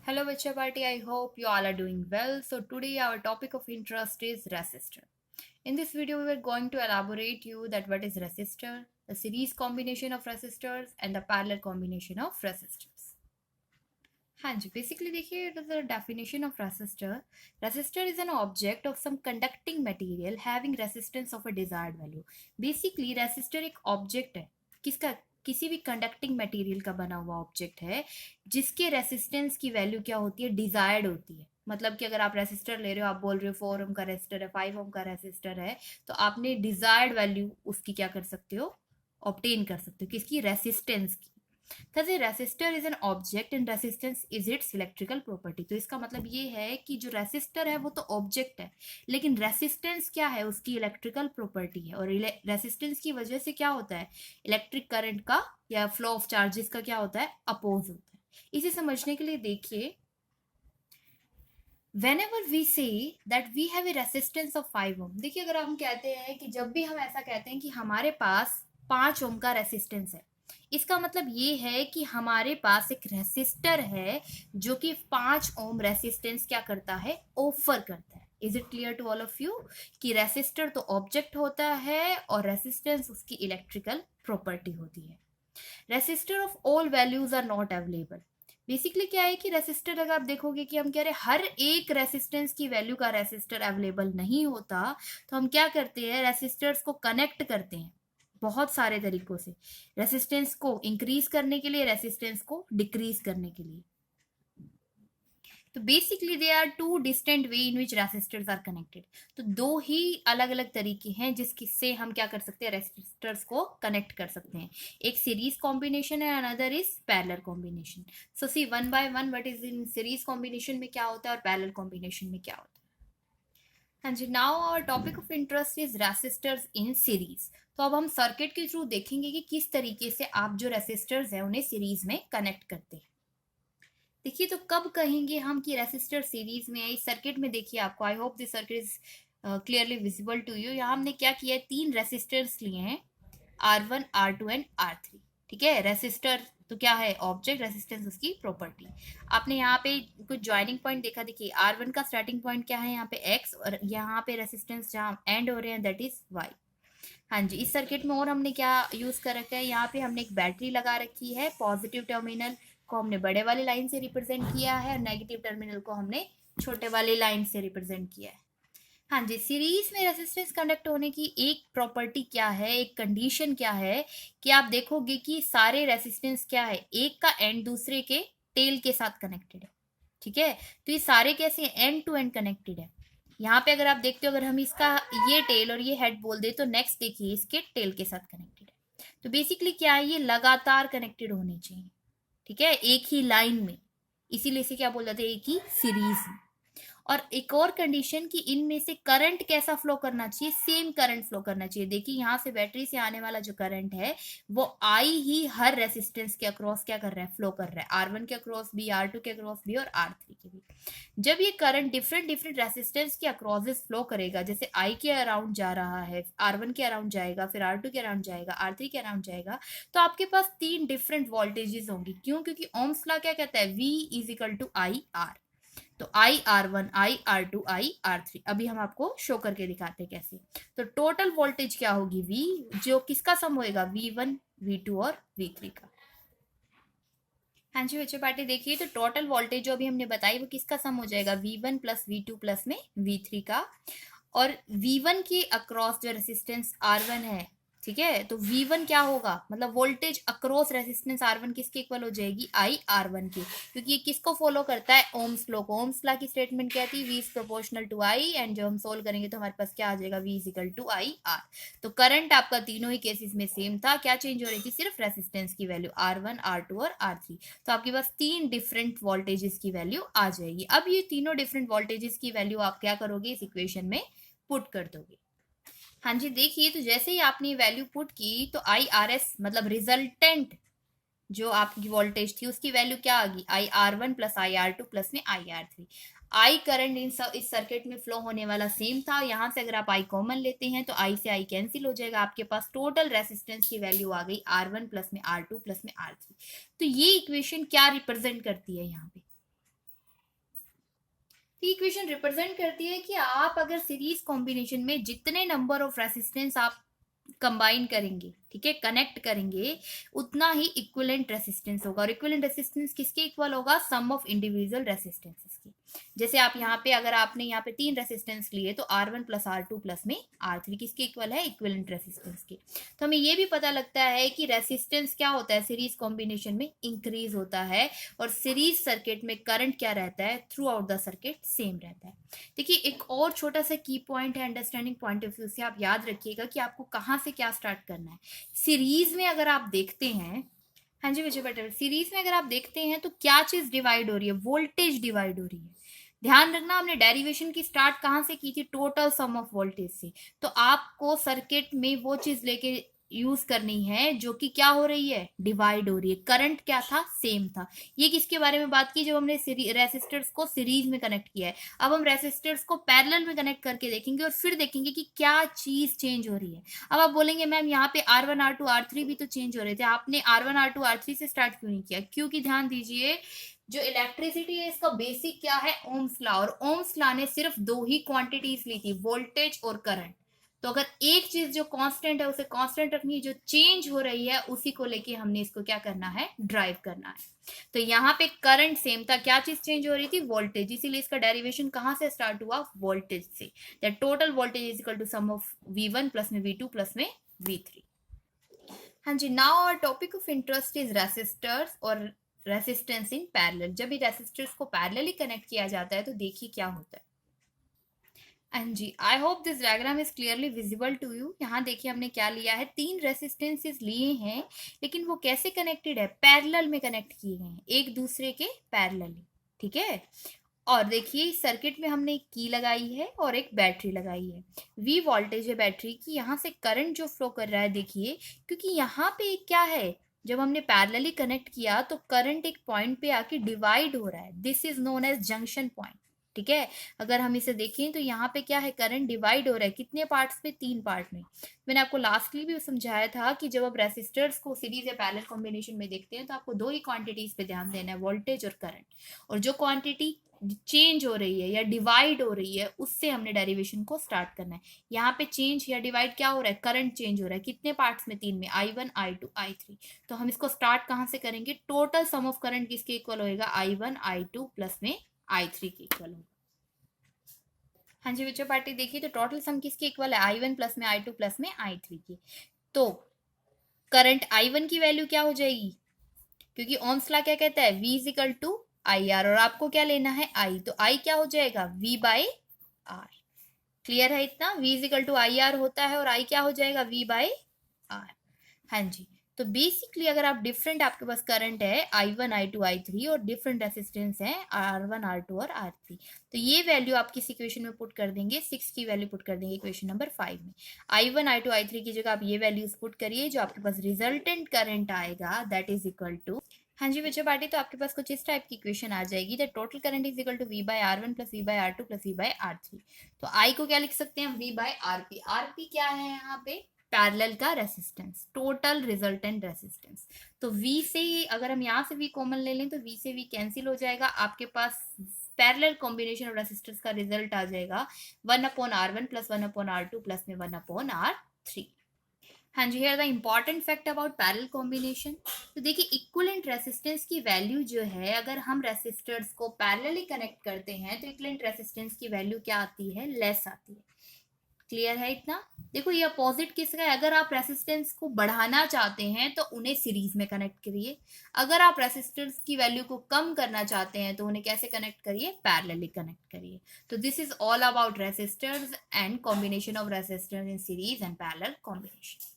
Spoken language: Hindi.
Hello, Vacha Party. I hope you all are doing well. So today our topic of interest is resistor. In this video, we are going to elaborate you that what is resistor, the series combination of resistors, and the parallel combination of resistors. हाँ जी, बेसिकली देखिए it is the definition of resistor. Resistor is an object of some conducting material having resistance of a desired value. Basically resistor एक object है किसका, किसी भी कंडक्टिंग मटेरियल का बना हुआ ऑब्जेक्ट है जिसके रेसिस्टेंस की वैल्यू क्या होती है, डिजायर्ड होती है। मतलब कि अगर आप रेसिस्टर ले रहे हो, आप बोल रहे हो 4 ओम का रेसिस्टर है, 5 ओम का रेसिस्टर है, तो आपने डिजायर्ड वैल्यू उसकी क्या कर सकते हो, ऑब्टेन कर सकते हो, किसकी, रेसिस्टेंस की। Thus a resistor is an object and resistance is its electrical property। तो इसका मतलब ये है कि जो रेसिस्टर है वो तो ऑब्जेक्ट है, लेकिन रेसिस्टेंस क्या है, उसकी इलेक्ट्रिकल प्रॉपर्टी है। और रेसिस्टेंस की वजह से क्या होता है, इलेक्ट्रिक करंट का या फ्लो ऑफ चार्जेस का क्या होता है, अपोज होता है। इसे समझने के लिए देखिए, whenever we say that we have a resistance of 5 ohm, देखिए अगर हम कहते हैं कि जब भी हम ऐसा कहते हैं कि हमारे पास 5 ओम का रेसिस्टेंस है, इसका मतलब ये है कि हमारे पास एक रेसिस्टर है जो कि 5 ओम रेसिस्टेंस क्या करता है, ऑफर करता है। Is it clear to all of you कि रेसिस्टर तो ऑब्जेक्ट होता है और रेसिस्टेंस उसकी इलेक्ट्रिकल प्रॉपर्टी होती है। Resistor of all values are not available. Basically क्या है कि रेसिस्टर, अगर आप देखोगे कि हम कह रहे हैं हर एक रेसिस्टेंस की वैल्यू का रेसिस्टर अवेलेबल नहीं होता, तो हम क्या करते हैं, रेसिस्टर्स को कनेक्ट करते हैं बहुत सारे तरीकों से, रेसिस्टेंस को इंक्रीज करने के लिए, रेसिस्टेंस को डिक्रीज करने के लिए। तो basically they are two distinct way in which resistors are connected. तो दो ही अलग अलग तरीके हैं जिससे हम क्या कर सकते हैं, रेसिस्टर्स को कनेक्ट कर सकते हैं। एक सीरीज कॉम्बिनेशन है, another is parallel combination. So see one by one what is in series combination में क्या होता है और पैरेलल कॉम्बिनेशन में क्या होता है। हाँ जी, now our topic of interest is resistors in series. तो अब हम सर्किट के थ्रू देखेंगे कि किस तरीके से आप जो रेसिस्टर्स हैं उन्हें सीरीज में कनेक्ट करते हैं। देखिए, तो कब कहेंगे हम कि रेसिस्टर सीरीज में है, इस सर्किट में देखिए आपको, I hope this circuit is clearly visible to you. यहाँ हमने क्या किया है, 3 रेसिस्टर्स लिए हैं, R1, R2 एंड R3। ठीक है, रेसिस्टर तो क्या है, ऑब्जेक्ट, रेसिस्टेंस उसकी प्रॉपर्टी। आपने यहाँ पे कुछ ज्वाइनिंग पॉइंट देखा, देखिए R1 का स्टार्टिंग पॉइंट क्या है, यहाँ पे X, और यहाँ पे रेसिस्टेंस जहाँ एंड हो रहे हैं दैट इज Y। हाँ जी, इस सर्किट में और हमने क्या यूज कर रखा है, यहाँ पे हमने एक बैटरी लगा रखी है। पॉजिटिव टर्मिनल को हमने बड़े वाली लाइन से रिप्रेजेंट किया है और नेगेटिव टर्मिनल को हमने छोटे वाली लाइन से रिप्रेजेंट किया है। हाँ जी, सीरीज में रेजिस्टेंस कंडक्ट होने की एक प्रॉपर्टी क्या है, एक कंडीशन क्या है, कि आप देखोगे कि सारे रेजिस्टेंस क्या है, एक का एंड दूसरे के टेल के साथ कनेक्टेड है। ठीक है, तो ये सारे कैसे एंड टू एंड कनेक्टेड है। यहाँ पे अगर आप देखते हो, अगर हम इसका ये टेल और ये हेड बोल दे, तो नेक्स्ट देखिए इसके टेल के साथ कनेक्टेड है। तो बेसिकली क्या है, ये लगातार कनेक्टेड होने चाहिए। ठीक है, एक ही लाइन में, इसीलिए इसे क्या बोल जाते हैं, एक ही सीरीज में। और एक और कंडीशन कि इनमें से करंट कैसा फ्लो करना चाहिए, सेम करंट फ्लो करना चाहिए। देखिए यहाँ से बैटरी से आने वाला जो करंट है वो आई ही हर रेसिस्टेंस के अक्रॉस क्या कर रहा है, फ्लो कर रहा है। R1 के अक्रॉस भी, R2 के अक्रॉस भी और R3 के भी। जब ये करंट डिफरेंट डिफरेंट रेसिस्टेंस के अक्रॉसेस फ्लो करेगा, जैसे आई के अराउंड जा रहा है, R1 के अराउंड जाएगा, फिर R2 के अराउंड जाएगा, R3 के अराउंड जाएगा, तो आपके पास 3 डिफरेंट वोल्टेजेस होंगी। क्यों, क्योंकि ओम्स लॉ क्या कहता है, V is equal to I R. तो I R1, I R2, I R3। अभी हम आपको शो करके दिखाते हैं कैसे। तो टोटल वोल्टेज क्या होगी, V, जो किसका सम होएगा, V1, V2 और V3 का। हाँ जी बच्चों पार्टी, देखिए तो टोटल वोल्टेज जो अभी हमने बताई वो किसका सम हो जाएगा, V1 प्लस V2 प्लस में V3 का। और V1 के अक्रॉस जो रेसिस्टेंस R1 है, ठीक है, तो V1 क्या होगा, मतलब वोल्टेज अक्रॉस रेसिस्टेंस R1 किसके इक्वल हो जाएगी, आई R1 की, क्योंकि ये किसको फॉलो करता है, ओम्स लॉ को। ओम्स लॉ की स्टेटमेंट क्या थी, V is proportional to I, and जब हम सोल्व करेंगे तो हमारे पास क्या आ जाएगा, V is equal to I R. तो करंट आपका तीनों ही केसेस में सेम था, क्या चेंज हो रही थी, सिर्फ रेसिस्टेंस की वैल्यू R1, R2 और R3। तो आपके पास 3 डिफरेंट वोल्टेजेस की वैल्यू आ जाएगी। अब ये तीनों डिफरेंट वोल्टेजेस की वैल्यू आप क्या करोगे, इस इक्वेशन में पुट कर दोगे। हाँ जी, देखिए तो जैसे ही आपने वैल्यू पुट की, तो आई आर एस मतलब रिजल्टेंट जो आपकी वोल्टेज थी उसकी वैल्यू क्या आ गई, आई R1 प्लस आई R2 प्लस में आई R3। आई करंट इस सर्किट में फ्लो होने वाला सेम था। यहां से अगर आप आई कॉमन लेते हैं तो आई से आई कैंसिल हो जाएगा, आपके पास टोटल रेसिस्टेंस की वैल्यू आ गई R1 प्लस में R2 प्लस में R3। तो ये इक्वेशन क्या रिप्रेजेंट करती है यहाँ पे, इक्वेशन रिप्रेजेंट करती है कि आप अगर सीरीज कॉम्बिनेशन में जितने नंबर ऑफ रेसिस्टेंस आप कंबाइन करेंगे, ठीक है, कनेक्ट करेंगे, उतना ही इक्विवेलेंट रेसिस्टेंस होगा। और इक्विवेलेंट रेसिस्टेंस किसके इक्वल होगा? सम ऑफ इंडिविजुअल रेसिस्टेंसेस की। जैसे आप यहाँ पे अगर आपने यहाँ पे 3 रेसिस्टेंस लिए तो R1 प्लस R2 प्लस में R3 किसके इक्वल है? इक्विवेलेंट रेसिस्टेंस के। तो हमें ये भी पता लगता है कि रेसिस्टेंस क्या होता है सीरीज कॉम्बिनेशन में? इंक्रीज होता है। और सीरीज सर्किट में करंट क्या रहता है? Through out the circuit same रहता है। देखिए एक और छोटा सा की पॉइंट है अंडरस्टैंडिंग पॉइंट ऑफ व्यू से, आप याद रखिएगा कि आपको कहाँ से क्या स्टार्ट करना है। सीरीज में अगर आप देखते हैं, हाँ जी विजय पटेल, सीरीज में अगर आप देखते हैं तो क्या चीज डिवाइड हो रही है? वोल्टेज डिवाइड हो रही है। ध्यान रखना हमने डेरिवेशन की स्टार्ट कहाँ से की थी? टोटल सम ऑफ वोल्टेज से। तो आपको सर्किट में वो चीज लेके यूज करनी है जो कि क्या हो रही है? डिवाइड हो रही है। करंट क्या था? सेम था। ये किसके बारे में बात की? जब हमने रेसिस्टर्स को सीरीज में कनेक्ट किया है। अब हम रेसिस्टर्स को पैरेलल में कनेक्ट करके देखेंगे और फिर देखेंगे कि क्या चीज चेंज हो रही है। अब आप बोलेंगे मैम यहाँ पे R1 R2 R3 भी तो चेंज हो रहे थे, आपने R1 R2 R3 से स्टार्ट क्यों नहीं किया? क्योंकि ध्यान दीजिए जो इलेक्ट्रिसिटी है इसका बेसिक क्या है? Ohm's law. और ओम्स लॉ ने सिर्फ 2 ही क्वांटिटीज ली थी, वोल्टेज और करंट। तो अगर एक चीज जो कांस्टेंट है उसे कांस्टेंट रखनी है, जो चेंज हो रही है उसी को लेके हमने इसको क्या करना है? ड्राइव करना है। तो यहाँ पे करंट सेम था, क्या चीज चेंज हो रही थी? वोल्टेज। इसीलिए इसका डेरिवेशन कहाँ से स्टार्ट हुआ? वोल्टेज से। That total voltage is equal to sum of V1 plus में V2 प्लस में V3। हाँ जी, now our topic of interest is resistors और रेसिस्टेंस इन पैरेलल। जब ये रेसिस्टर्स को पैरेलली कनेक्ट किया जाता है तो देखिए क्या होता है। हाँ जी, I hope this diagram is clearly visible to you. यहाँ देखिए हमने क्या लिया है, 3 रेसिस्टेंसेस लिए हैं, लेकिन वो कैसे कनेक्टेड है? पैरेलल में कनेक्ट किए गए हैं, एक दूसरे के पैरेलली, ठीक है। और देखिए सर्किट में हमने एक की लगाई है और एक बैटरी लगाई है। V वोल्टेज है बैटरी की, यहाँ से करंट जो फ्लो कर रहा है देखिए, क्योंकि यहाँ पे क्या है, जब हमने पैरेलली कनेक्ट किया तो करंट एक पॉइंट पे आके डिवाइड हो रहा है। This is known as junction point, ठीक है। अगर हम इसे देखें तो यहाँ पे क्या है? करंट डिवाइड हो रहा है। कितने पार्ट्स पे? 3 पार्ट में। मैंने आपको लास्टली भी समझाया था कि जब आप रेसिस्टर्स को सीरीज या पैरेलल कॉम्बिनेशन में देखते हैं तो आपको 2 ही क्वांटिटीज पे ध्यान देना है, वोल्टेज और करंट। और जो क्वांटिटी चेंज हो रही है या डिवाइड हो रही है उससे हमने डेरिवेशन को स्टार्ट करना है। यहाँ पे चेंज या डिवाइड क्या हो रहा है? करंट चेंज हो रहा है। कितने पार्ट्स में? 3 में, I1 I2 I3। तो हम इसको स्टार्ट कहाँ से करेंगे? टोटल सम ऑफ करंट किसके इक्वल होएगा? I1 I2 प्लस में I3 के इक्वल होगा। हाँ जी बच्चों पार्टी देखिए, तो टोटल सम किसके इक्वल है? I1 प्लस में I2 प्लस में I3 की। तो करंट I1 की वैल्यू क्या हो जाएगी? क्योंकि ओम्स लॉ क्या कहता है? V is equal to IR, और आपको क्या लेना है? I। तो I क्या हो जाएगा? V by R। क्लियर है इतना? V is equal to IR होता है और I क्या हो जाएगा? V by R। हाँ जी, तो बेसिकली अगर आप डिफरेंट, आपके पास करंट है I1 I2 I3 और डिफरेंट रेसिस्टेंस है R1 R2 और R3, तो ये वैल्यू आप किस इक्वेशन में पुट कर देंगे? 6 की वैल्यू पुट कर देंगे इक्वेशन नंबर 5 में। I1 I2 I3 की जगह आप ये वैल्यूज पुट करिए, जो आपके पास रिजल्टेंट करंट आएगा दैट इज इक्वल टू, हाँ जी बच्चों पार्टी, तो आपके पास कुछ इस टाइप की इक्वेशन आ जाएगी, that total current is equal to V by R1 plus V by R2 plus V by R3। तो I को क्या लिख सकते हैं हम? V bye RP। RP क्या है यहाँ पे? पैरेलल का रेसिस्टेंस, टोटल रिजल्टेंट रेसिस्टेंस। तो V से अगर हम यहाँ से V कॉमन ले लें तो V से V कैंसिल हो जाएगा, आपके पास पैरेलल कॉम्बिनेशन ऑफ रेसिस्टर्स का रिजल्ट आ जाएगा 1/R1 प्लस 1/R2 प्लस में 1/R3। हाँ जी, here the important fact about parallel combination. तो देखिए इक्विवेलेंट रेसिस्टेंस की वैल्यू जो है, अगर हम रेसिस्टर्स को पैरेलली कनेक्ट करते हैं तो इक्विवेलेंट रेसिस्टेंस की वैल्यू क्या आती है? लेस आती है। क्लियर है इतना? देखो ये अपोजिट किसका है? अगर आप रेसिस्टेंस को बढ़ाना चाहते हैं तो उन्हें सीरीज में कनेक्ट करिए, अगर आप रेसिस्टेंस की वैल्यू को कम करना चाहते हैं तो उन्हें कैसे कनेक्ट करिए? पैरेलली कनेक्ट करिए। तो this is all about resistors and combination of resistors in series and parallel combination.